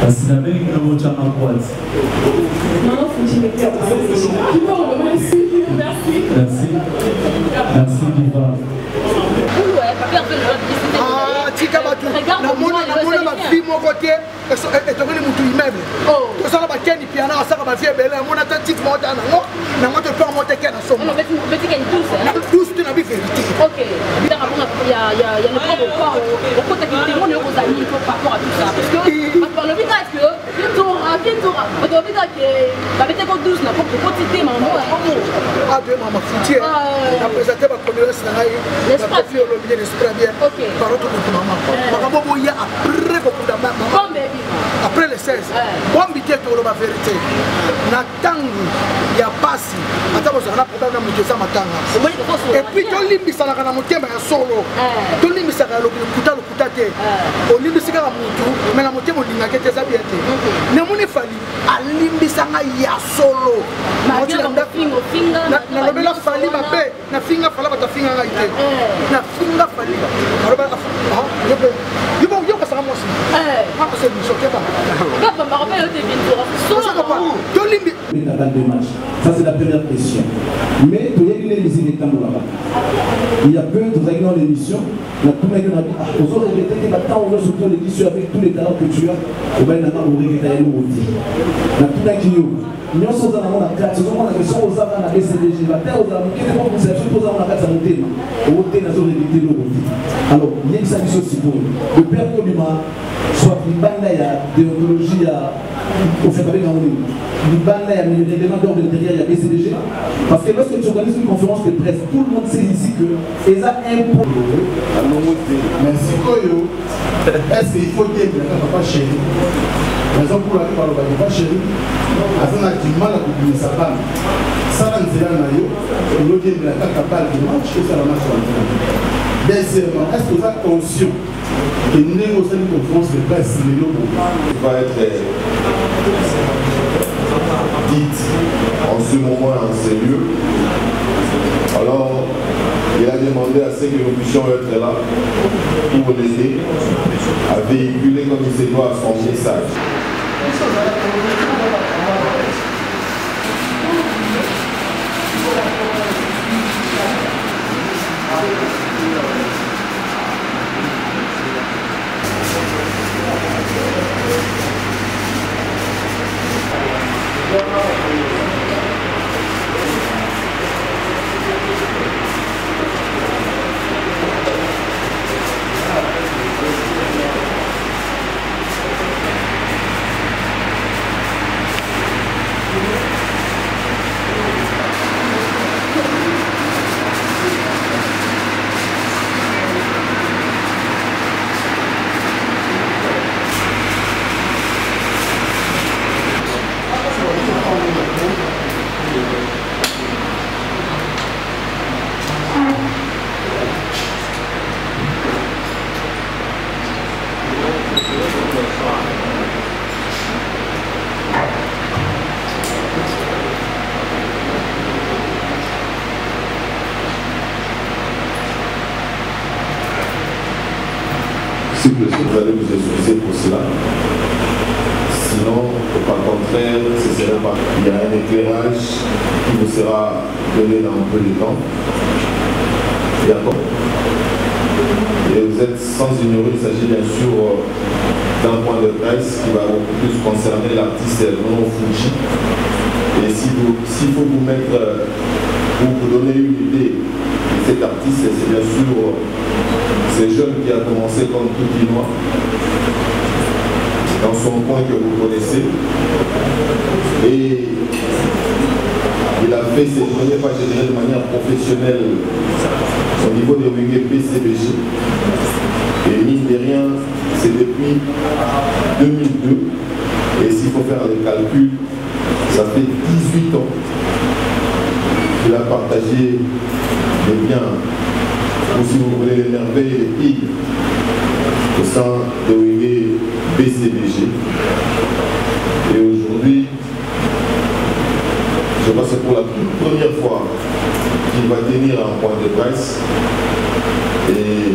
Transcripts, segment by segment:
Parce qu'il avait une voiture à droite. Merci. Merci, Diva. Ah, tika bato. Na mona ma vie mon côté et tombé mutu immeuble. To sala ba keni piano asaka ba vie belle mona ta tika mota na ngo. Na moto pas monter kena somme. Non, mais tu keni tous. Na tous tu na bi vérité. OK. Il y a le propre au côté qui témoigne aux amis par rapport à tout ça parce que le but est que on doit dire que la bête est 12 na pour quantité maman ah de maman foutier a présenté ma première série la profil le bien esprit bien par autre de maman maman boya après beaucoup de maman après les 16 bon bité to la vérité na tangu ya pasi ata boza na problème na mutesa matanga et puis to limbisa na kana mutemba ya solo to limbisa ka lo kuta te o limbisa ka mutu mais na mutemba linga ke teza bien te ne moni fali alimbisa nga ya solo na lobela fali mabe na finga fala bata finga nga ite na finga fali lobela yo kasanga mosi ah c'est du choqué pas papa me rappelle tes vidéos to limbi ça c'est la première question mais tu as les musiques là-bas il y a peu de dans l'émission la première on a dit aux autres que maintenant on va surtout l'édition avec tous les talents que tu as au bain n'a pas ouvrir ta nous dit la première qui nous sommes dans la carte nous avons la question aux avants la BCDG la terre aux avants qui est pas pour ça suppose on a carte à monter au thé na zone d'éviter le dit alors il y a une solution si pour le père Kolima soit une bande ya déontologie au fait avec une bande ya règlement d'ordre derrière il y a BCDG parce que lorsque tu organises une conférence de presse tout le monde sait ici que ils a un merci Koyo est-ce qu'il faut dire que papa chéri raison pour laquelle papa chéri a du mal à oublier sa balle ça n'a pas eu le dire de la balle du match et ça la match deuxièmement est-ce que vous êtes conscient que nous avons une conférence de presse qui va être dite en ce moment en ces lieux. Alors il a demandé à ce que nous puissions être là pour l'aider à véhiculer comme il se doit son message. Vous allez vous excuser pour cela. Sinon, par contraire, ce serait pas. Il y a un éclairage qui vous sera donné dans un peu de temps. D'accord. Et vous êtes sans ignorer, il s'agit bien sûr d'un point de presse qui va beaucoup plus concerner l'artiste Nono Fuji. Et s'il faut vous mettre, pour vous donner une idée de cet artiste, c'est bien sûr ce jeune qui a commencé comme tout Guinois dans son coin que vous connaissez. Et il a fait ses journées pas générées de manière professionnelle au niveau de Wingé PCBG. Et mine de rien, c'est depuis 2002. Et s'il faut faire les calculs, ça fait 18 ans qu'il a partagé les biens, ou si vous voulez les merveilles et les pigs au sein de Wingé PCBG. Et aujourd'hui, je pense que c'est pour la toute première fois qu'il va tenir un point de presse. Et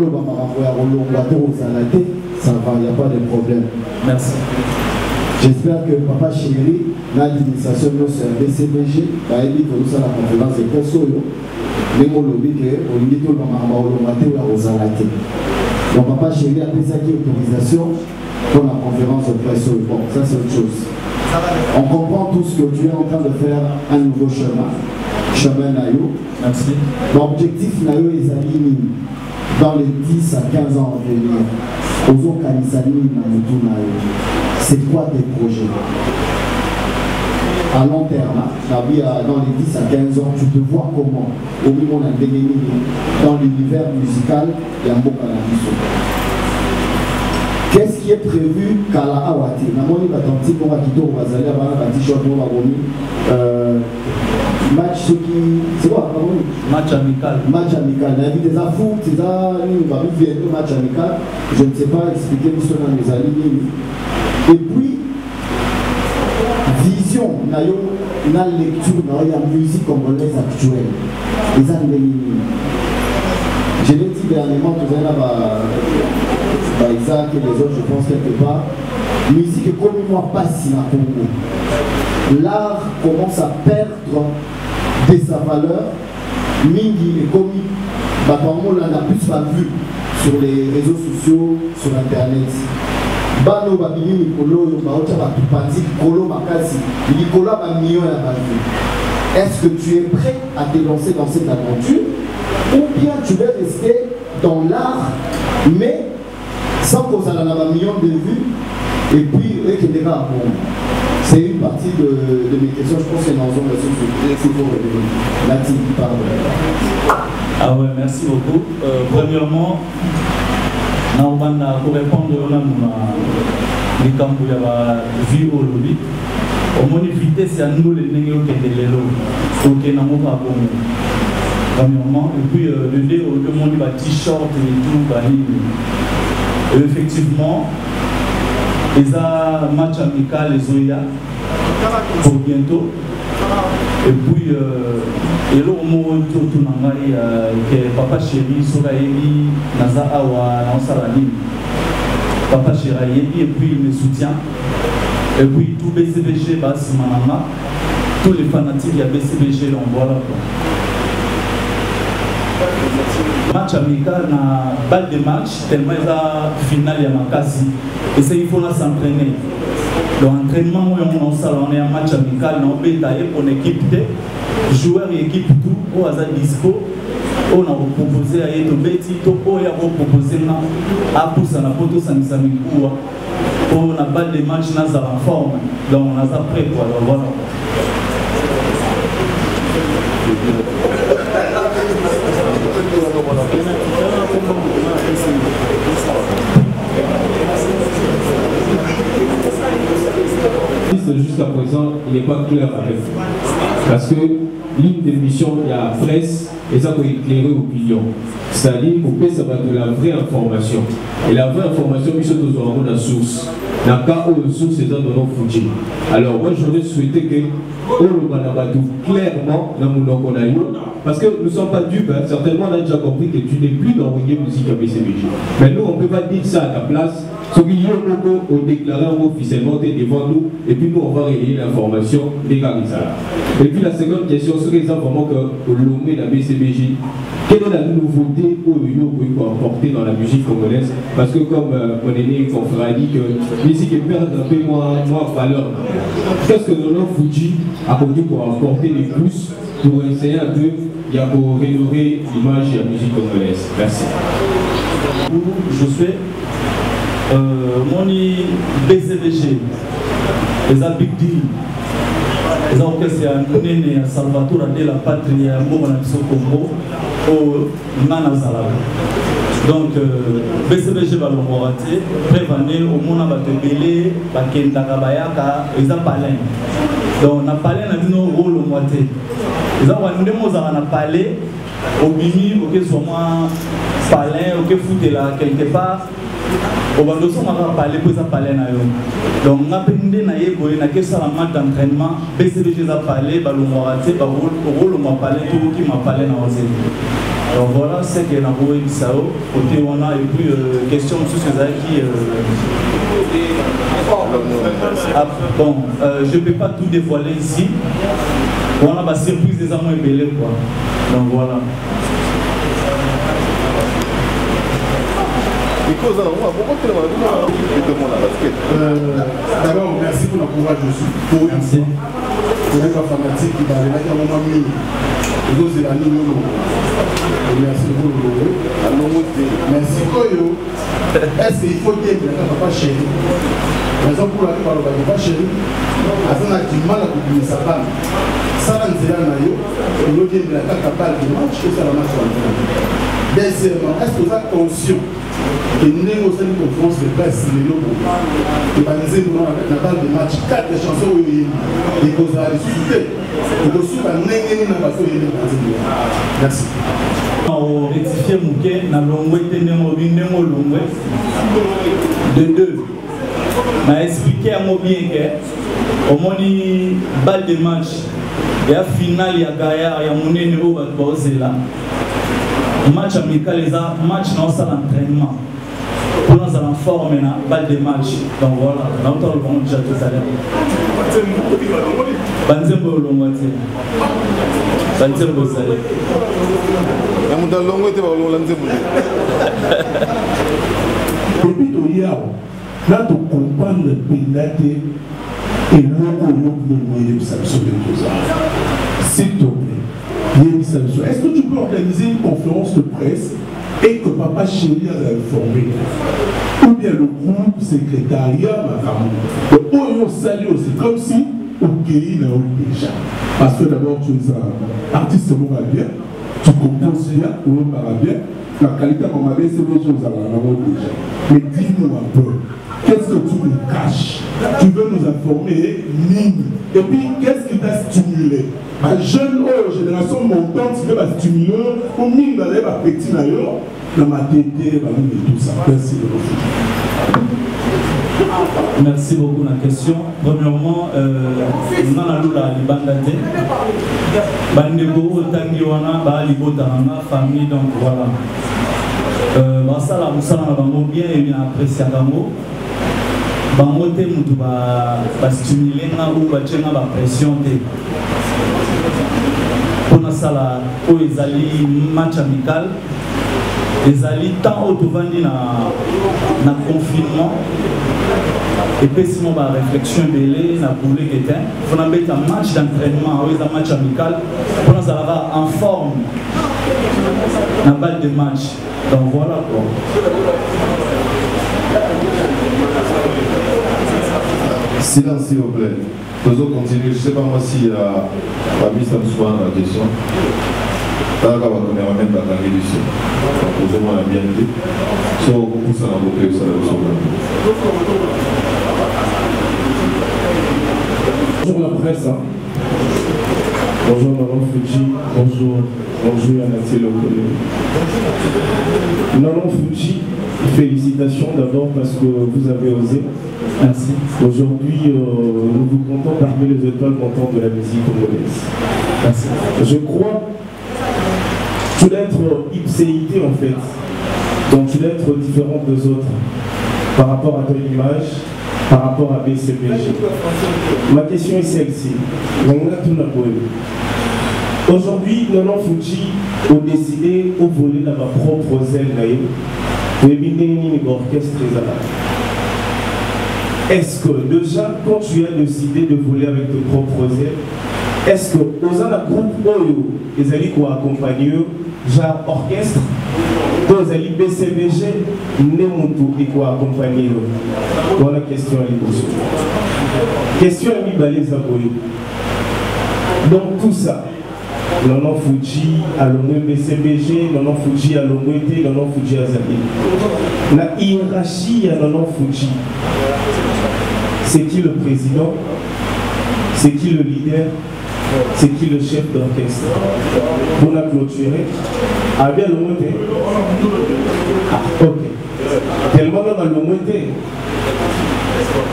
Ça va, il n'y a pas de problème. Merci. J'espère que Papa Chéri, l'administration de BCBG, va aider pour nous à la conférence de presse. Donc Papa Chéri a pris sa autorisation pour la conférence de presse. Bon, ça c'est autre chose. On comprend tous que tu es en train de faire un nouveau chemin Nayo. Merci. L'objectif Nayo est aligné dans les 10 à 15 ans à venir. C'est quoi tes projets? À long terme, dans les 10 à 15 ans, tu te vois comment? Au niveau dans l'univers musical et en Bokanamiso. Qu'est-ce qui est prévu Kala Awati? Namoni Batanti pour Akito Bazali avant la t-shirt pour match c'est quoi? Match amical. Match amical. Il y a des affous, des match amical. Je ne sais pas expliquer ce qu'on a mes amis. Et puis, vision, il y a lecture, il y a musique congolaise actuelle. Je l'ai dit dernièrement, tout à l'heure, Isaac et les autres, je pense quelque part. Musique est comme moi, pas si la Congo. L'art commence à perdre de sa valeur. Mingi est commis. On l'a plus pas vu sur les réseaux sociaux, sur internet. Bano babini Nikolo, Baota Batupanzi, Kolo Makasi, Nicolas Bamillon et Abavu. Est-ce que tu es prêt à te lancer dans cette aventure ou bien tu veux rester dans l'art, mais sans qu'on ait un million de vues et puis c'est une partie de mes questions, je pense que c'est dans une question la team parle. Ah ouais, merci beaucoup. Premièrement, pour répondre à l'écampo de la vie au lobby, au moins vitesse c'est à nous les négociations qui étaient là, donc il n'y a pas premièrement, et puis le monde va t-shirt et tout, effectivement, il y a un match amical les Zoya pour bientôt. Et puis, et là, que Papa Chéri, Soraïli, Naza Awa, Nansarani, Papa Chéri, et puis il me soutient. Et puis tout BCBG, Bas Manama, tous les fanatiques de BCBG, on voit là. Match amical, na balle de match, tellement il y a finale à Makasi. Et c'est il faut s'entraîner. L'entraînement, on est en match amical, on est taillé pour l'équipe, joueurs et équipe tout, on a dispo, on a proposé à être bêtis, on a proposé à pousser à la photo sans nous on a balle de match dans la forme, donc on a prêt pour voilà. Jusqu'à présent, il n'est pas clair avec vous. Parce que l'une des missions, il y a la presse et ça peut éclairer l'opinion. C'est-à-dire qu'on ça va de la vraie information. Et la vraie information, il se trouve dans la source. Dans le cas où la source est dans nos foutus. Alors moi, j'aurais souhaité que clairement dans mon parce que nous ne sommes pas dupes, hein. Certainement on a déjà compris que tu n'es plus dans la musique à BCBG. Mais nous, on ne peut pas dire ça à ta place. Ce qu'il y a on déclare officiellement devant nous et puis nous on va relayer l'information des Garizala. Et puis la seconde question, c'est vraiment que l'homme de la BCBG, quelle est la nouveauté qu'on peut apporter dans la musique congolaise? Parce que comme mon aîné confrère a dit que la musique est perdre un peu moins valeur. Qu'est-ce que nous avons foutu à produire pour apporter des plus pour essayer un peu pour rénover l'image de la musique congolaise? Merci. Je suis mon BCBG, les Big Deal, les orchestres à Salvatore de la patrie à Congo au Nanazala. Donc BCBG va le morater, prévenir au monde à Batebele, Bakenda Kabayaka, les Palais. Donc on a parlé dans nos rôles au moitié. Ils ont parlé au Bini, au que soit moi palais, au que foutre là quelque part. au bandoso m'a parlé pour ça parler na yo donc on a pendé na yego na que ça la match d'entraînement BCBG a parlé balongo raté ba rôle m'a parlé tout qui m'a parlé na ozé donc voilà c'est que na boé bisao côté on a et puis question sur ces qui bon je peux pas tout dévoiler ici on a ma surprise des amants et belé quoi donc voilà. D'abord, merci pour le courage de ce merci. Pour être fanatique qui va aller à un moment mini. Vous avez mis merci beaucoup. Merci Koyo. Est-ce qu'il faut dire que papa chéri? Raison pour laquelle papa chéri a du mal à oublier sa femme. Ça n'a pas eu. On doit dire que la capable de match que ça va marcher. Deuxièmement, est-ce que vous êtes conscient que nous avons une conférence de presse et nous avons une balle de match 4 chansons et que vous allez discuter et que vous allez merci. On rectifie Mouké, na longwe de deux. M'a expliqué à moi bien que au moins balle de match et à finale il y a Gaïa, il y a Mouné Néo là. Match amical les match dans l'entraînement pour nous en forme na balle de match donc voilà on entend le bon déjà tout à l'heure banzembo longwate banzembo sale na muda longwate ba lonzembo depuis to yao là to comprendre pendate et logo de moyen ça sur les s'il te plaît. Est-ce que tu peux organiser une conférence de presse et que papa chéri a informé ou bien le groupe secrétariat ma femme c'est comme si au pays n'a déjà parce que d'abord tu es un artiste bien tu composes bien ou bien la qualité comme ma belle c'est des choses à la déjà mais dis-nous un peu qu'est-ce que tu nous caches? Tu veux nous informer, mine. Et puis, qu'est-ce qui t'a stimulé? Ma jeune génération montante, qui va stimuler, ou mine d'aller à petit d'ailleurs, dans ma tête, et tout ça. Merci de vous. Merci beaucoup la question. Premièrement, nous avons la Libandate. Bandego, Tangiwana, Balibotana, famille, donc voilà. Ça, la Moussala, bien et bien apprécié à Gambo. Bangote mutu ba stimuler na ou ba tchenga ba pression te pona sala o ezali match amical ezali tant autovandi na confinement et puis sinon ba réflexion belé na boulé éteint pona beta match d'entraînement ou un match amical pona sala en forme na balle de match donc voilà quoi. Silence s'il vous plaît. Faisons continuer. Je ne sais pas moi si la mise en soin la question. Là, on va même pas dans l'édition. Posez-moi la bien dit. Si on pousse à la beauté, ça va être bonjour la presse. Hein. Bonjour Maman Fuji. Bonjour Anaté Lokole. Maman Fuji, félicitations d'abord parce que vous avez osé. Merci. Aujourd'hui, nous vous comptons parmi les étoiles montantes de la musique congolaise. Merci. Je crois que tu dois être ipséité en fait. Donc tu dois être différent des autres par rapport à ton image, par rapport à BCBG. Ma question est celle-ci. Aujourd'hui, Nanon Fuji a décidé de voler dans ma propre aile. Est-ce que déjà, quand tu as décidé de voler avec tes propres ailes, est-ce que dans un groupe Oyo, les alliés qui accompagnent, genre orchestre, dans les alliés BCBG, Nemontou et qui accompagnent? Voilà la question à l'émotion. Question à Mibalé Zaboyo. Donc tout ça, Nanon Fuji, Alongwe BCBG, Nanon Fuji, Alongwe T, Nanon Fuji Azali. La hiérarchie à Nanon Fuji. C'est qui le président? C'est qui le leader? C'est qui le chef d'orchestre? Pour la clôturer. Ah bien le mot. Ah ok. Tellement dans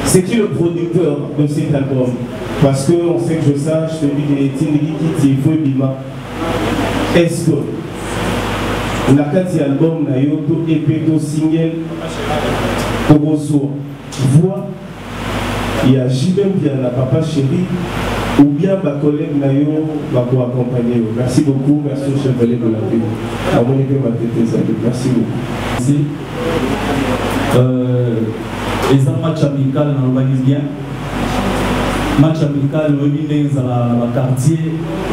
C'est qui le producteur de cet album? Parce qu'on sait que je sache, celui des Tindiki qui faut Bima. Est-ce que la carte album na yo to EP to single to reçoit voix il y a Jibem bien la papa chéri ou bien ma collègue na yo va pour accompagner. Merci beaucoup, merci au chevalier de la ville. À mon équipe ma tête, merci beaucoup. Merci. Les matchs amicaux dans le bien. Match amical dans le quartier,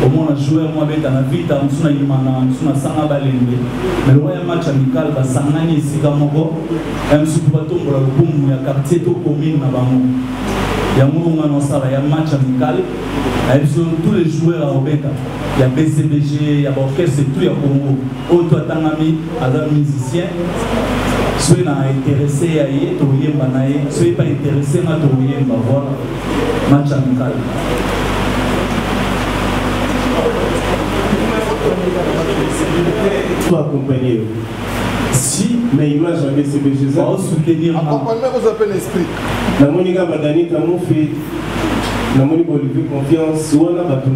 au moins on a joué moi avec la vie, on a eu un sang balende. Mais le match amical va s'engager ici comme on même si tu vas tomber dans le boom, il y a quartier tout commune na bango. Il y a un match amical, tous les joueurs à Obeta. Il y a BCBG, il y a l'orchestre, tout il y a Congo. Auto Tangami, un musicien. Soyez intéressé à y être, soyez pas intéressé à voilà. Match amical. Soit accompagné. Si, mais image à BCBG, ça va soutenir. Accompagnement, vous appelez l'esprit. La Monica Madani, t'as mon fait. La Monica Olivier confiance, ou on a battu.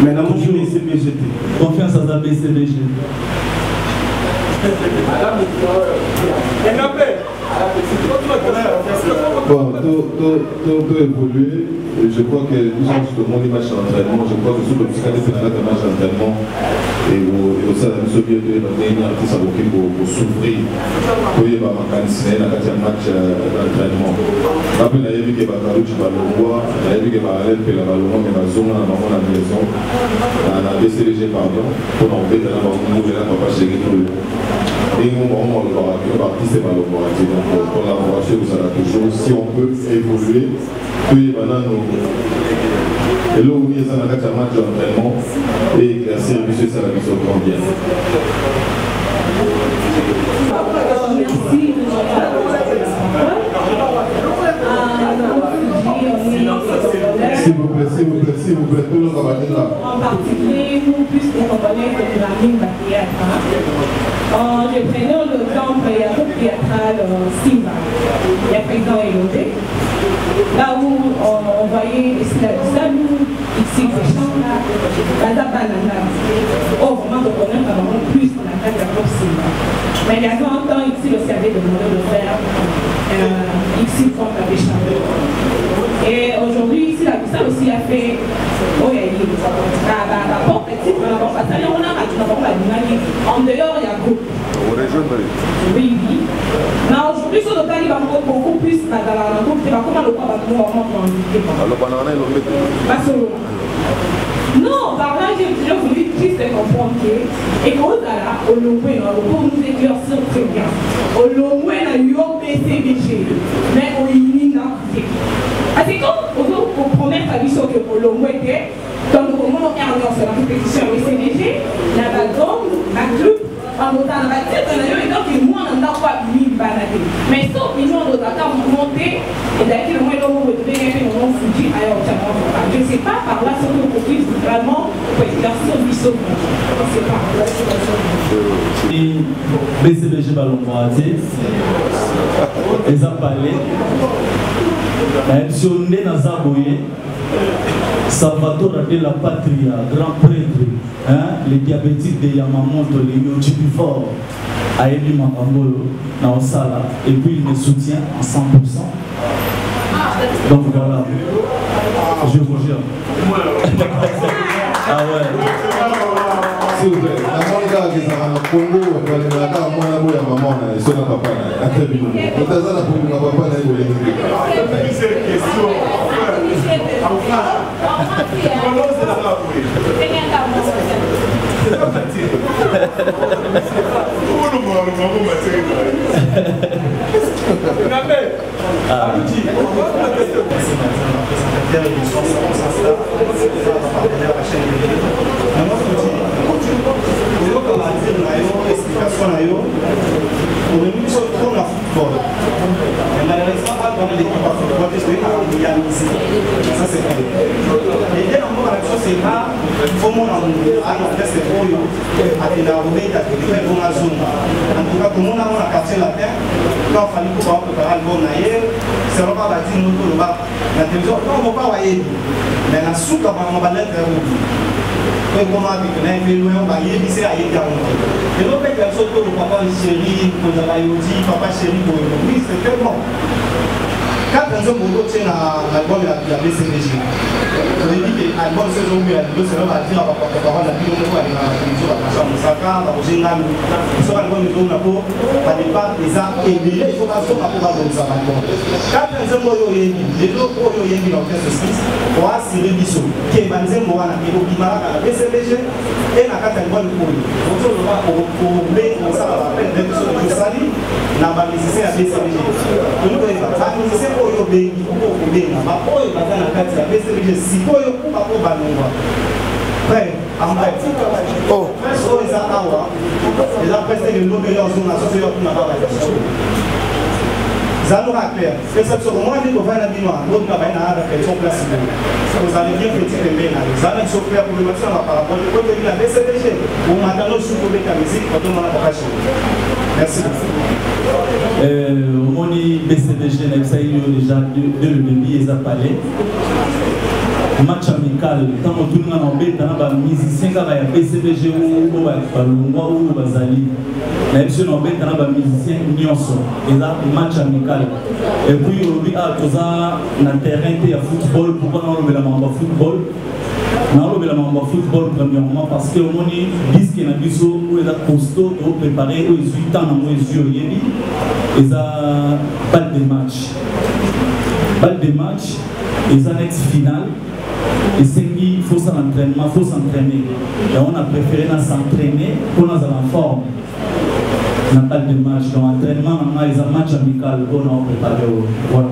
Mais la Monica BCBG. Confiance à la BCBG. Bon, tout évolué. Je crois que nous avons justement les matchs d'entraînement. Je crois que sous le psychiatre final de match d'entraînement et au sein de ce biais de l'année, ça va pour souffrir. Pour y avoir un cancer, un match d'entraînement. Après, il y a eu que Bakalouch va le voir, il y a eu que Barrel fait la ballon, mais la zone à la maison, à la BCDG, pardon, pour enlever de la maison, et là, papa chéri tout le et nous, on va l'artiste va le voir. Donc, pour collaboration, vous allez toujours, si on peut évoluer, puis maintenant, et là où il y a un match d'entraînement et la service, ça va nous prendre bien. S'il vous plaît, tout le monde va venir là. En particulier, nous, plus les components de programming théâtre. Je prenais le temps pour le groupe théâtral Simba, il y a président Elodé. Là où on voyait les Salut, ici, les chants, la banana. Oh, vraiment, on connaît vraiment plus dans la tête de la Simba. Mais il y a 20 ans, ici, le service demandait de faire ici, comme la décharge. Et aujourd'hui, ici, la Bissau aussi a fait. Oh, il y a eu la porte petite, on en dehors, il y a groupe. Oui, oui. Mais aujourd'hui, sur le temps, il va beaucoup plus dans la groupe. Comment le quoi va nous vraiment pas solo. Non, par là, j'ai voulu juste comprendre que, et qu'au Dala, au Lomoué, pour nous éclaircir très bien, au Lomoué, il y a eu un BCBG, mais au Yinina. Parce que pour promettre à l'issue que au Lomoué était, donc au moment où on est en compétition au BCBG, la balle, la club, en autant la tête, on a eu donc moi on n'a pas mis baladé. Mais sauf que nous on doit monter et d'ailleurs le moins l'homme vous devez gagner au moment foutu ailleurs je ne sais pas par là si on peut vraiment pour exercer un bisou. Je ne sais pas. Et BCBG Ballon Moitié, les a parlé, la optionné dans Zaboye, Salvatore de la Patrie, grand prêtre, hein, les diabétiques de Yamamoto, les Yotipifort, à Eli Makambolo, dans Osala, et puis il me soutient à 100%. Donc voilà, je vous jure. Ah ouais. S'il vous plaît, la Monica qui est en Congo, elle va aller à la maman, elle est papa, elle est très bien. On t'a dit pour ma papa, elle est bien. C'est une question. On est mis sur trop la football. Et malheureusement, dans l'équipe à football, parce qu'il y a ici. Ça, c'est vrai. Et dès qu'on voit la chose, c'est pas, il faut qu'on a un test de polio, à la roulette, à la zone. En tout cas, tout le monde a un quartier la terre, quand il fallait pouvoir préparer le bon ailleurs, c'est pas bâti nous pour le bas. La télévision, on ne va pas voir, mais la soupe, on va l'être comment on va y aller, c'est à y aller. Et l'autre personne que le papa chéri, papa chéri, oui, c'est tellement. Quand on a l'album de la BCBG, on a dit que l'album se joue bien, c'est là dire à papa la vie de la télévision, à la chambre de Saka, à Général, ce album de Donabo, à départ des arts et il faut pas se faire pour avoir ça. Quand on a les autres pour y aller dans le Suisse, on a Cyril Bissot, qui est Manzé Moana, qui est au Guimara, à la BCBG, et la carte album de Poli. On se voit pour B, on s'en va faire des choses de Sali, n'a pas nécessaire à BCBG. Donc, on oyo bengi ko benga ba oyo bazana kati ya BCBG sikoyo kuba ko balongwa près amba oh presse oyo za awa eza presse de lobe yo zona so yo kuna ba ba zalo clair et ça sur moi ni ko va na binoa donc na ba na ada question place vous allez bien petit pembe na zalo so faire problématique na par rapport au côté de la BCBG ou maintenant sous ko beka musique ko demanda ba kacho. Merci beaucoup. Moni BCBG n'a déjà de le début et ça parlait. Match amical, quand on tourne en bête, on a un musicien qui a BCBG ou Balunga ou Bazali. L'option en bête, on a un musicien Nyonso. Et là, match amical. Et puis, on a un terrain de football. Pourquoi on a un football? On a un football premièrement parce que on a dit qu'il y a des choses où il y a costaud, où préparé, où il y a temps et ça balle de match. Balle de match, et ça next final. Et c'est qu'il faut s'entraîner, il faut s'entraîner. Et on a préféré s'entraîner pour nous avoir en forme. On n'a pas de match, donc l'entraînement, on a un match amical qu'on a préparé. Voilà.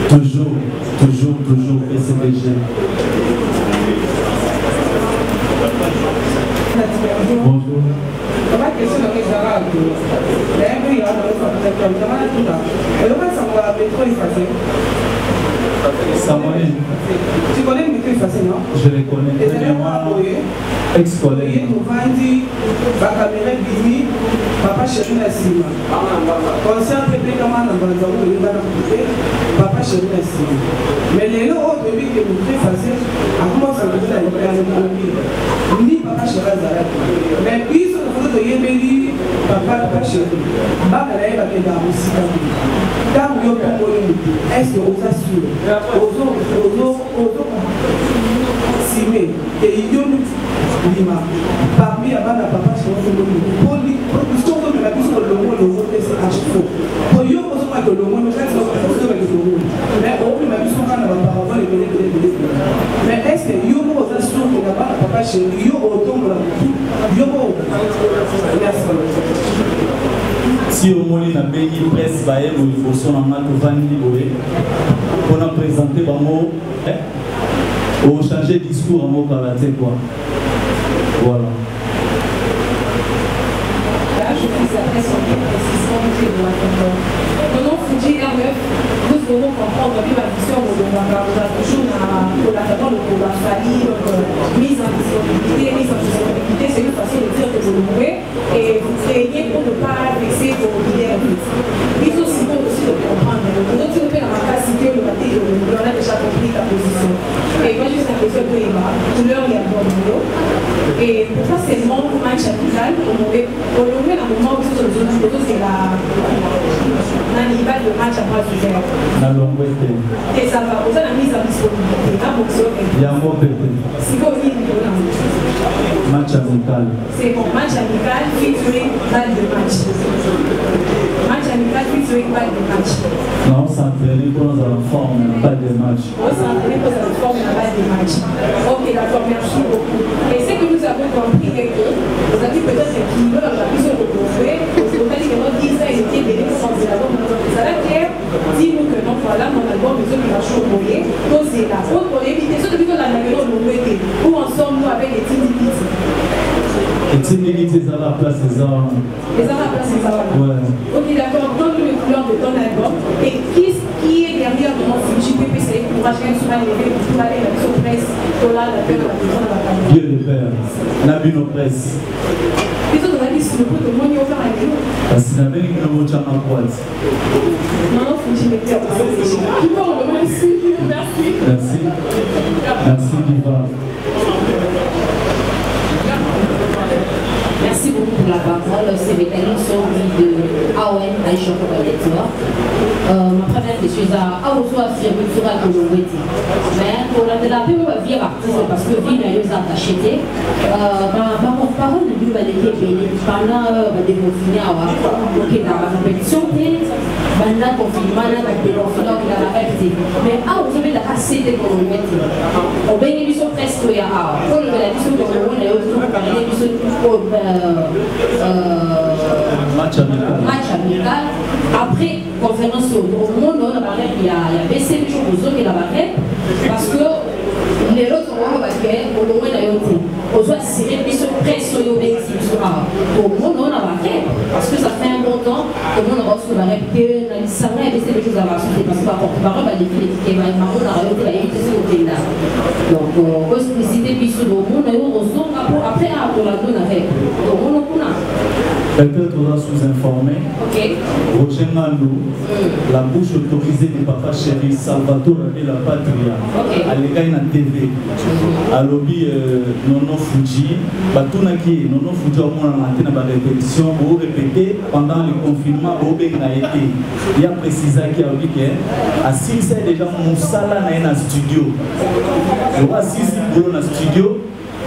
Toujours BCBG. Bonjour. Comment question de Kézara il y a Samuel. Tu connais le métier effacé, non? Je les connais. Ex-collègue. Papa chéri na sima. Conscient bébé comment on va papa chéri na sima. Mais les autres bébés qui nous fait facile, à comment ça veut dire ni papa chéri Zara. Mais puis sur le photo de Yébeli, papa chéri. Bakalaï va être dans le site. Dans le est-ce que vous assurez simé et il y a parmi la papa sur le production de la puissance de l'homme c'est faux. Pour y avoir de l'homme, mais au plus ma puissance à la parole mais est-ce que you know that strong que la papa chez you autant de la you si au moins il a payé presse baie ou il faut son amat on a présenté par mot ou changer discours en mot karaté quoi. Voilà. Là je fais après son précision de la maintenant Fuji R9 nous devons comprendre que la vision de la toujours pour la famille mise en disponibilité c'est une façon de dire que vous louez et vous craignez pour ne pas vexer vos leaders. Il faut aussi de comprendre. Donc si vous faites la capacité de on a déjà compris ta position. Et moi juste la question de Emma, couleur il y a bon boulot. Et pourquoi c'est le monde match amical on met un moment où c'est la l'animal de match à bras ouvert. Et ça va, vous avez la mise en disponibilité. Il y a un mot pété. Si vous voulez, match amical. C'est bon, match amical, featuring balle de match. Match amical, featuring balle de match. Non, on s'entraîne pour nous avoir forme, balle de match. On s'entraîne pour nous avoir forme, balle de match. Ok, d'accord, merci beaucoup. Et ce que nous avons compris est que vous avez peut-être un kilo, la mise au retrouver, vous avez dit que notre 10 ans était béni pour penser l'album, ça va clair, dis-nous que non, voilà, mon album, les autres qui vont chouer, posez la faute pour éviter, ce que nous avons dit, où ensemble nous avec les petits. Et tu me dis que ça va place les armes. Les armes à place les Ok, d'accord. Donne-nous les couleurs de ton album. Et qui est derrière mon Fuji PPC pour acheter sur un événement pour aller sur presse, pour la Dieu le Père, Nabino Presse. Les autres ont dit que le pot de mon yeux faire un jour. Parce que n'avait une autre chama boîte. Non, Fuji PPC. Merci. Merci. Merci, Diva. Merci beaucoup pour la parole. C'est Bétanie Sorbi de AON, Aïcha Network. Ma première question est à Aozo affirmer que la Colombetti. Mais pour la paix, on va vivre artiste parce que vie n'a eu à acheter. Ma parole de Dieu va l'été béni. Pendant des confinés à Waka, donc il y a ma compétition. Pendant le confinement, il y a des confinants qui l'ont arrêté. Mais Aozo veut la casser des Colombetti. On bénéficie presque à Aozo. Pour la mission de Colombetti, on a eu tout parler de match amical. Après conférence au monde, il y a baissé les choses qui la parce que les autres ont au moins on doit tirer des pression au monde parce que ça fait un bon temps que le monde reçoit la répéter ça va baisser les choses à la société parce que par contre va définir qui va marron la réalité là donc on expliciter puis sur le monde après pour la donne avec au monde peut-être on va sous-informer. Roger Mandou, la bouche autorisée du papa chéri Salvatore de la Patria, à l'égal na TV, à lobby Nono Fuji, Batunaki, Nono Fuji au moins en antenne à répétition, vous répétez pendant le confinement, vous avez été. Il y a précisé qu'il y a dit que à 6 c'est déjà mon sala dans un studio. Je vois 6 boulot dans un studio.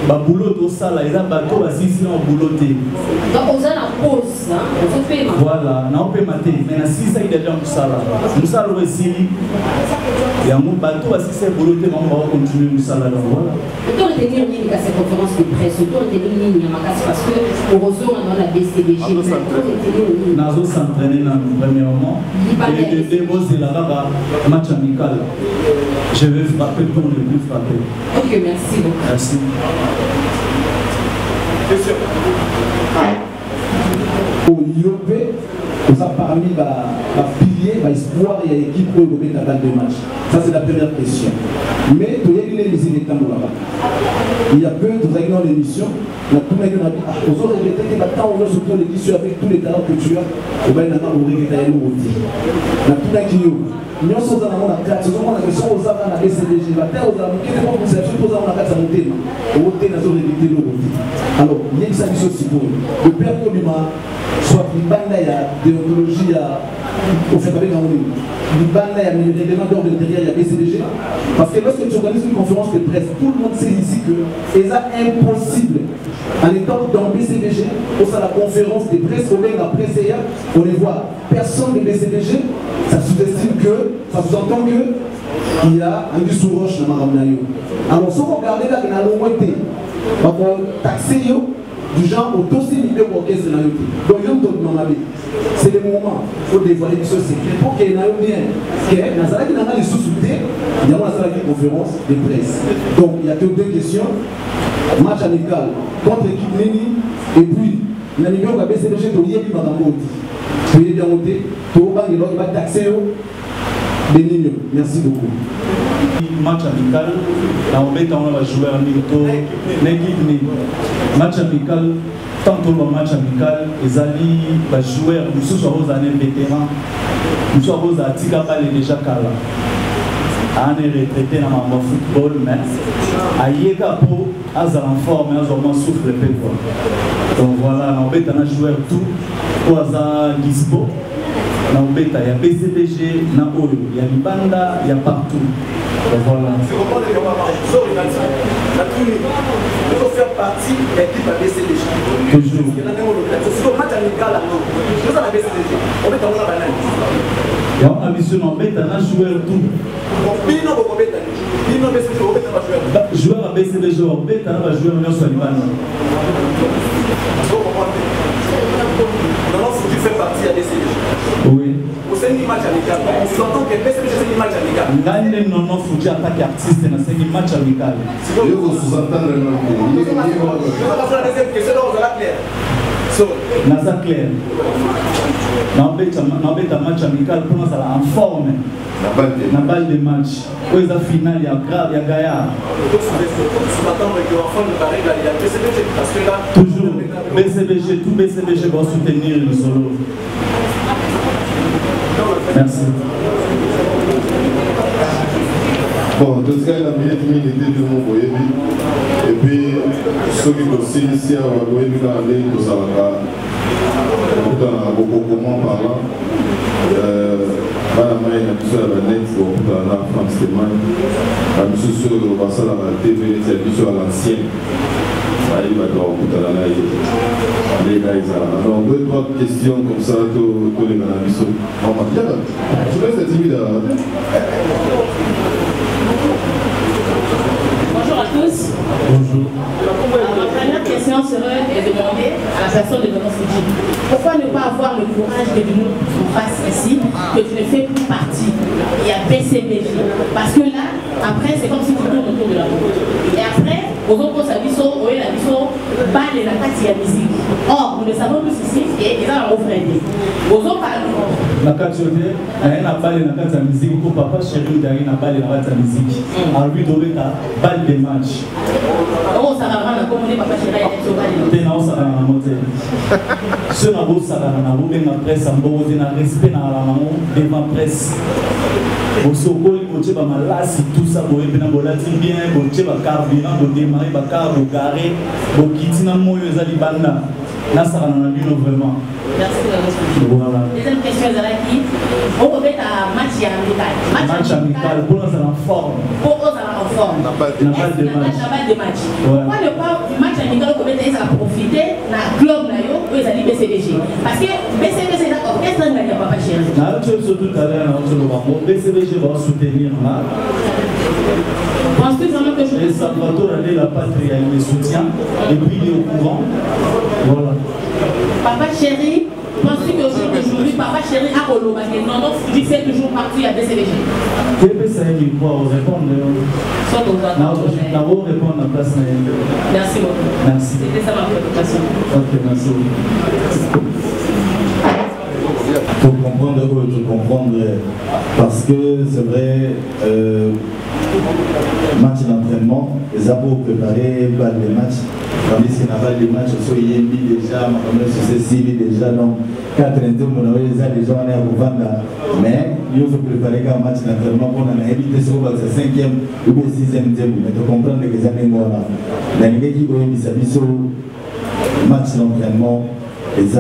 Baboulot au sala, ils ont bateau à 6 ans au boulot. Donc on a la pause, on fait ma. Voilà, on peut mater, mais à 6 ans il est déjà au sala. Nous sala aussi, il y a un bateau à 6 ans au boulot, on va continuer le sala. Voilà. Autant retenir une ligne à ces conférences de presse, autant retenir une ligne à ma casse parce que heureusement on a la BCBG. Nous allons s'entraîner premièrement. Et le débat c'est là-bas, match amical. Je vais frapper pour ne plus frapper. Ok, merci beaucoup. Merci. Question. Au Yopé, on a parmi les piliers, l'espoir et l'équipe pour le dans deux matchs. Ça, c'est la première question. Mais il y a une émission là-bas. Il y a peu, nous avons une émission. On a tout le monde dit, aux autres, il était maintenant, on a surtout l'édition avec tous les talents que tu as. On va y aller au régulier. On a tout le monde nous sommes dans la carte, nous avons la question aux avants à la BCDG. La terre aux avants, qui est pour conception, nous avons la carte à monter. Au côté, nous avons réglé le côté. Alors, il y a une solution aussi pour nous. Le père Kolima, soit une bande il y a déontologie, au fait avec un monde. Une bande il y a le règlement d'ordre derrière, il y a BCDG. Parce que lorsque tu organises une conférence de presse, tout le monde sait ici que c'est impossible. En étant dans BCDG, pour ça la conférence des presse, on est la presse hier, on les voit. Personne de BCDG, ça sous-estime que, ça sous-entend que il y a un sous roche dans Maramnayo. Alors, si vous regardez là, il y a l'ongouette. On va taxer du genre auto-similé ou orchestre. Donc, c'est le moment où dévoiler des choses secrètes pour qu'il y ait bien. Il y a des sous-soutés, il y a une conférence de presse. Donc, il n'y a que deux questions. Match amical contre l'équipe Nini et puis il y a un BCDG qui est bien monté. Il va taxer Bénigno. Merci beaucoup. Match amical, on va jouer en l'équipe. Match amical, tant que le match amical, les alliés va jouer, nous sommes aux années vétérans, nous sommes à Tigabal déjà Kala. On est retraité dans le football, mais à Yekapo, à en forme, à en souffle. Donc voilà, on va jouer tout, pour dispo. Il y a BCBG, il y a Libanda, il y a partout. Donc voilà. C'est comment les gens il faut faire partie de l'équipe à BCBG. Toujours. Il y a un match amical, nous avons la BCBG. On met dans la banane. Il y a une ambition, on met un joueur tout. Joueur à BCBG, on met un joueur sur Libanda. Tu fais partie à BCBG. Oui. C'est un match amical. Tu entends que BCBG c'est un match amical. Non, non, faut dire attaquer artiste, c'est un match amical. Je vous sous-entendre. La deuxième question, on va la claire. Nasa clair. Nabeta match amical pour nous en forme. Na balle de match. Pour la finale, il y a grave, il y a Gaïa. Toujours BCBG, tout BCBG va soutenir le solo. Merci. Bon, tout ce qu'il a mis était de mon voyage. Et puis, ceux qui ont ici à Wagoye, ils ont allé au Salaka. Beaucoup comment parlant. Madame Maïna, nous sommes à la net, on peut aller à France Témoigne. Nous sommes sur le bassin à la TV, nous sommes à l'ancienne. Il va devoir écouter la live. Les gars, alors, deux, trois questions comme ça, tous les gars, ils sont en matière. Je laisse cette timide à la radio. Bonjour à tous. Bonjour. Ma première question serait de demander à la personne de Benoît Fouji, pourquoi ne pas avoir le courage que nous fasse ici, que tu ne fais plus partie. Il y a BCBG. Parce que là, après, c'est comme si tu tournes autour de la roue. Et après, aux autres services, la mission, balle et la carte, il y a musique. Or, nous le savons tous ici, et ils ont offert des. Aux autres, la carte, il y a une balle et la carte à musique. Pour papa, chérie, il y a une balle et la carte à musique. Alors, lui, il y a une balle de match. Oh, ça va vraiment, comme on dit, papa, chérie, il y a une balle de match. Ça va monter. Ce n'a pas ça, on a roulé la presse, on a respect dans la maman, devant la presse. Au Sokol, on a malassi, tout ça, on a bien, on a carburant, on a démarré, on a garé, on a quitté dans le moyen de banda. Là, ça va dans vraiment. Merci de la voilà. Deuxième question, Zalaki. On peut mettre un match amical. Match amical, pour nous, c'est en forme. Pour nous, c'est en forme. La balle de match. La balle de match. Pourquoi ne pas match amical, on peut mettre ça profiter dans le club, où ils allaient BCBG. Parce que BCBG, c'est d'accord. Qu'est-ce que tu as papa chéri? Tout à l'heure, BCBG va soutenir. Penses-tu vraiment que je... Et Salvatore, la patrie, il me soutient. Et puis, il est au courant. Voilà. Papa chéri, penses-tu qu'aujourd'hui, papa chéri a Olomagé? Non, non, tu fais toujours partie à BCBG. Quel que ça ait quoi répondre? Soit aux attentes. D'abord répondre à la place. Merci beaucoup. Merci. C'était ça ma préoccupation. Ok, merci. Pour comprendre, parce que c'est vrai, match d'entraînement, les abos préparés, balle de match, tandis qu'il n'y a pas de match, il y a mis déjà, déjà, donc 4 on a déjà on est à vendre, mais il faut préparer un match d'entraînement pour en éviter ce que c'est 5e ou 6e, mais tu comprends que les années là. La négative, match d'entraînement, les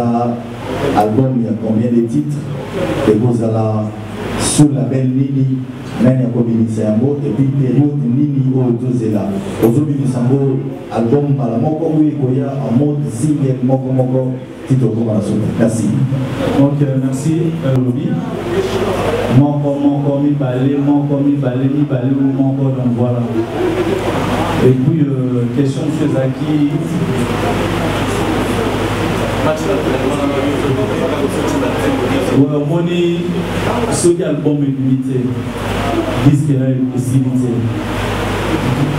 albums, il y a combien de titres? Et vous allez sous la belle Nini, même il y a et puis période Nini au 12 là. Aujourd'hui, il y a un album par la moko, il y a un mode single, moko, titre comme la soupe. Merci. Donc, merci, Lobby. Mon mi balé, donc voilà. Et puis, question de Zaki. Moni, ce qui album est limité, disque est possibilité.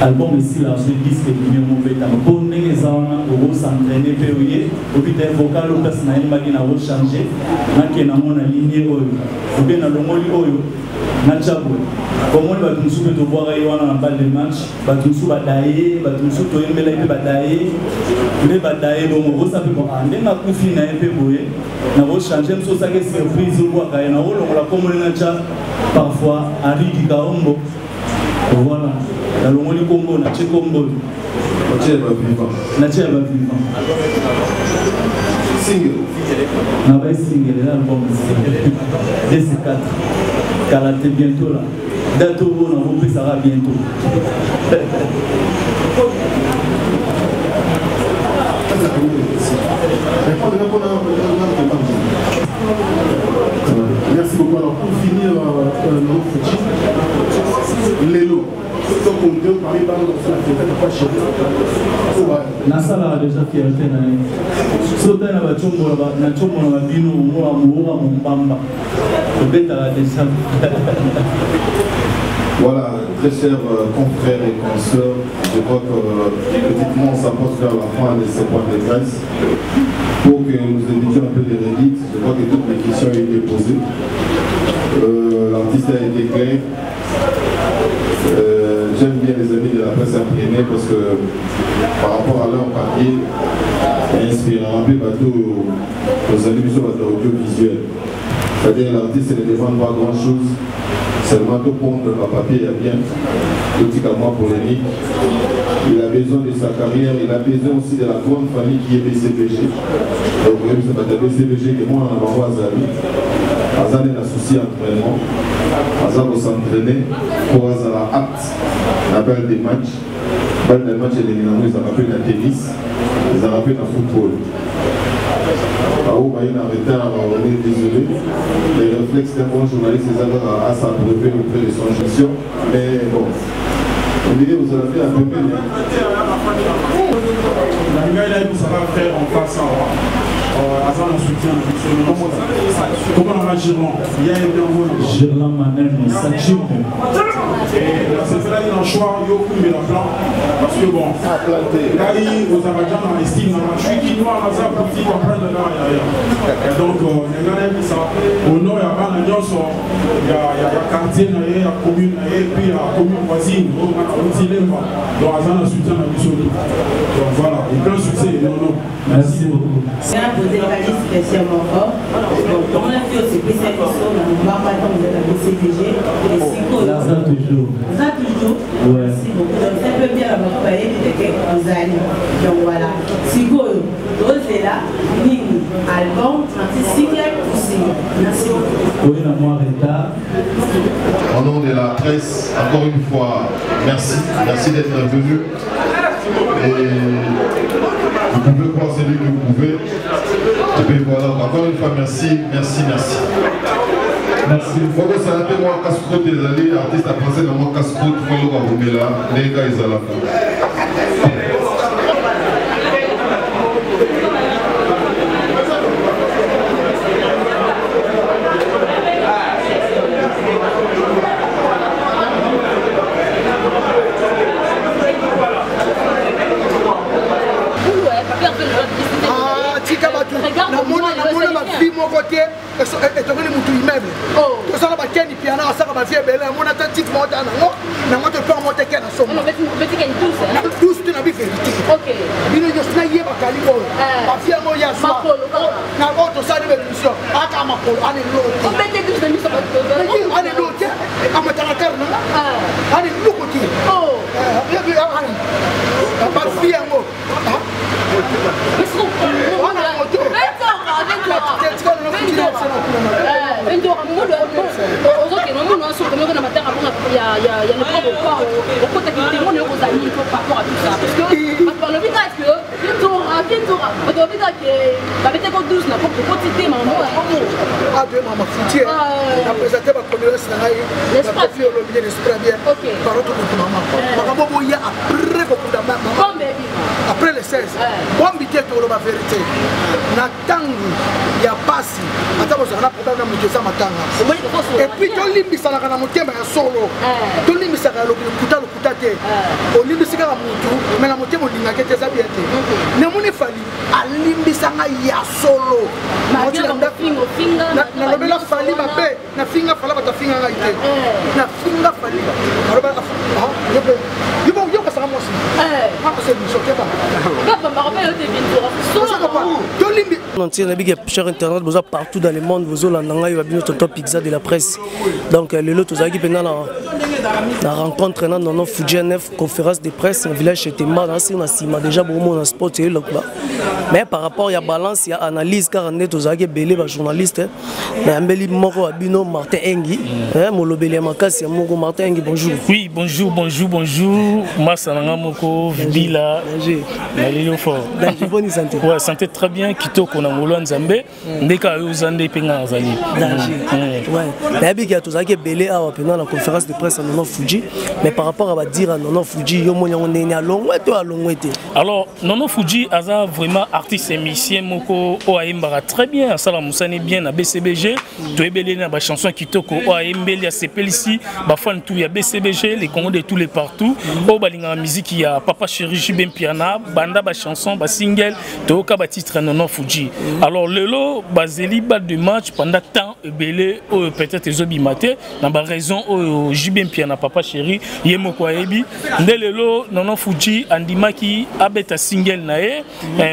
Album ici là, ce disque est limité. Pour les gens qui s'entraîner, au but d'un vocal, au personnel, il va changer. Il y a une ligne, ou bien dans le mot, comment va nous souhaiter de voir la balle de match, va nous souhaiter batailler, va nous souhaiter de batailler, les batailler, bon, on va savoir qu'on a confié un peu, on va changer, on va changer surprise, on va changer, on va communiquer parfois à Ridi Kaombo, voilà, dans le monde Congo, on a chez Congo, on a chez vivant. Single. On va single, l'album DC4. Karaté bientôt là. Dato on a repris ça bientôt. Merci beaucoup. Alors pour finir, Lélo, Nasala déjà fierté na sauter na bachombo na chombo na bino mwa muoga mumbamba obeta déjà. Voilà, très chers confrères et consoeurs, Je crois que petitement on s'approche vers la fin de ces points de presse. Pour que nous évitions un peu de rédite, je crois que toutes les questions ont été posées. L'artiste a été clair. J'aime bien les amis de la presse imprimée parce que par rapport à leur papier, inspirant un peu aux amis audiovisuels. C'est-à-dire l'artiste ne demande pas grand-chose, seulement de pondre le papier, il y a bien politiquement polémique. Il a besoin de sa carrière, il a besoin aussi de la grande famille qui est BCBG. Donc vous voyez, c'est pas de BCBG que moi on a envoyé à Zali. Azal est associé à l'entraînement. Azal va s'entraîner pour Azal a acte la balle des matchs. La balle des matchs, ils ont rappelé le tennis, ils ont rappelé le football. Il y a un retard, on est désolé. Les réflexes d'un bon journaliste, c'est à s'approuver auprès de son gestion. Mais bon, on dirait que vous avez fait un peu mieux. La lumière, ça va faire en face à Azal en soutien. Comment on va Girland? Il y a un Girland Manel, Sachim. C'est là qu'il y a un choix, il y a un plan. Parce que bon, là, aux Abadjan, on estime, je suis qui noir, Azal, pour qu'ils comprennent là. Donc, il y a ça. Au nord, il y a un il y a quartier, il y a commune, et puis il y a commune voisine. Donc, Azal en soutien à Bissau. Donc voilà, et plein succès. Merci beaucoup. C'est un posé la liste spécialement fort. Donc, on a fait aussi spécialement, on va pas dans le BCDG. Et si vous toujours. Ça toujours. Ouais. Merci beaucoup. Donc, ça peut bien avoir parlé de quelques années. Donc voilà. Si vous c'est là, album, merci beaucoup. Au nom de la presse, encore une fois, merci. Merci d'être venu. Et vous pouvez croire celui que vous pouvez. Et puis voilà, encore une fois, merci. Merci. Merci. Il faut que ça ait été moi casse-croûte des années, artiste à penser dans mon casse-croûte, il faut le voir là, les gars, ils ont la fin. Après les 16, bon bité pour la vérité. Natangu, il y a passé. Et puis, tu limbi ça na motema ya solo. Tu limbi ça na lokuta te. O limbi ça na mutu, mais na motema linga ke teza bien te. Ne moni fali a limbi ça na ya solo. Na lobela fali mabe, na finga fala ba ta finga ngai te. Na finga fali. Aloba yo ça moi aussi. C'est une choquée pas. Cher internet, vous êtes partout dans le monde, vous êtes dans top pizza de la presse. Donc le lot vous avez pendant la rencontre dans nos Fujianef conférence de presse un village chez Temba dans Sima déjà beaucoup dans sport et là. Mais par rapport à la balance, il y a analyse car on est aux agents belé journaliste. Mais un bel moko abino Martin Engi, molobeli makasi moko Martin Engi bonjour. Oui, bonjour. Masananga moko Vibila. Nalilo fort. Bonne santé. Ouais, santé très bien kitoko na Molo Nzambe ndeka uzande penga azali ouais nabi ki atozaki belé awa pendant la conférence de presse à Nono Fuji mais par rapport à va dire à Nono Fuji yo moni on à longwete alors Nono Fuji aza vraiment artiste et musicien moko o aimbara très bien sala musani bien na BCBG to ebelé na ba chanson kitoko o aimbeli a sepelisi ba fan tout ya BCBG les Congos de tous les partout o balinga musique ya Papa Chéri Jubem Piana banda ba chanson ba single to ka ba titre Nono Fuji alors lelo bazeli ba de match pendant temps ebelé o peut-être zobi maté na ba raison o Jubem Piana Papa Chéri yemoko ayebi ndelelo Nono Fuji andimaki abeta single nae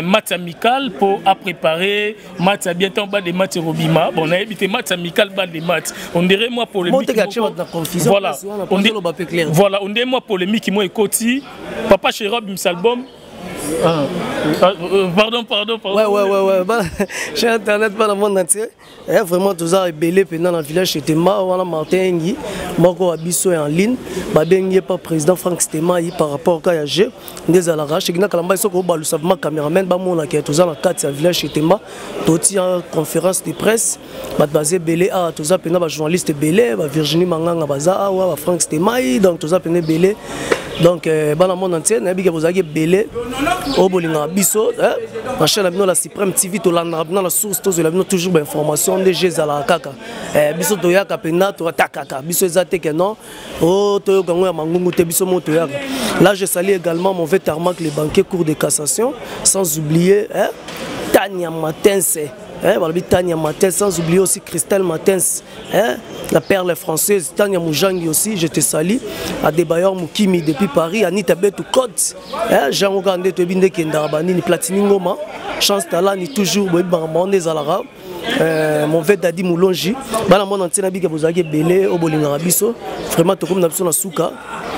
match amical pour à préparer match bientôt bas des matchs Robima bon on a évité match amical bas des matchs on dirait moi polémique voilà on dirait moi polémique moi écouti Papa Chéri Robim album pardon. Ouais. Bah, chez Internet, pas dans le monde entier. Et vraiment, tout ça est belé pendant le village chez Tema, on a Martin Ngi, Moko Abisso est en ligne. Bah, bien, il pas président Franck Stema par rapport à Kayagé. Des Alara, chez Gina Kalamba, ils sont au bas, le savement caméraman, bah, mon a qui est tout ça dans le cadre du village chez Tema. Tout en conférence de presse, bah, basé belé, ah, tout ça pendant, bah, journaliste belé, bah, Virginie Manganga, Baza, bah, Franck Stema, donc tout ça pendant belé. Donc, dans le monde entier, vous avez belé. Au Bolinga Bisso, la chaîne la Suprême TV, la source, toujours d'informations de Jésus à la Kaka. Bisso Toyaka, Pena, Takaka, Bisso Zate Kenon, oh, Toyogango, Mangungu, Bisso Motoyaka. Là, je salue également mon vétérinaire, les banquiers cours de cassation, sans oublier Tania Matense. Tania Matens, sans oublier aussi Christelle Matens, la perle française, Tania Moujangi aussi, je te salue, à Debayor Moukimi depuis Paris, Anita Betou Côte, Jean Ogande, Tobinde Kendarabani, ni Platini Ngoma, Chance Talani, toujours, des Alara, mon vêt Dadi Moulongi, dans le monde entier, vous avez belé au Bolinga Bisso, vraiment, tout comme nous avons Souka,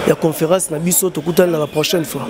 il y a conférence, Nabiso, tout dans la prochaine fois.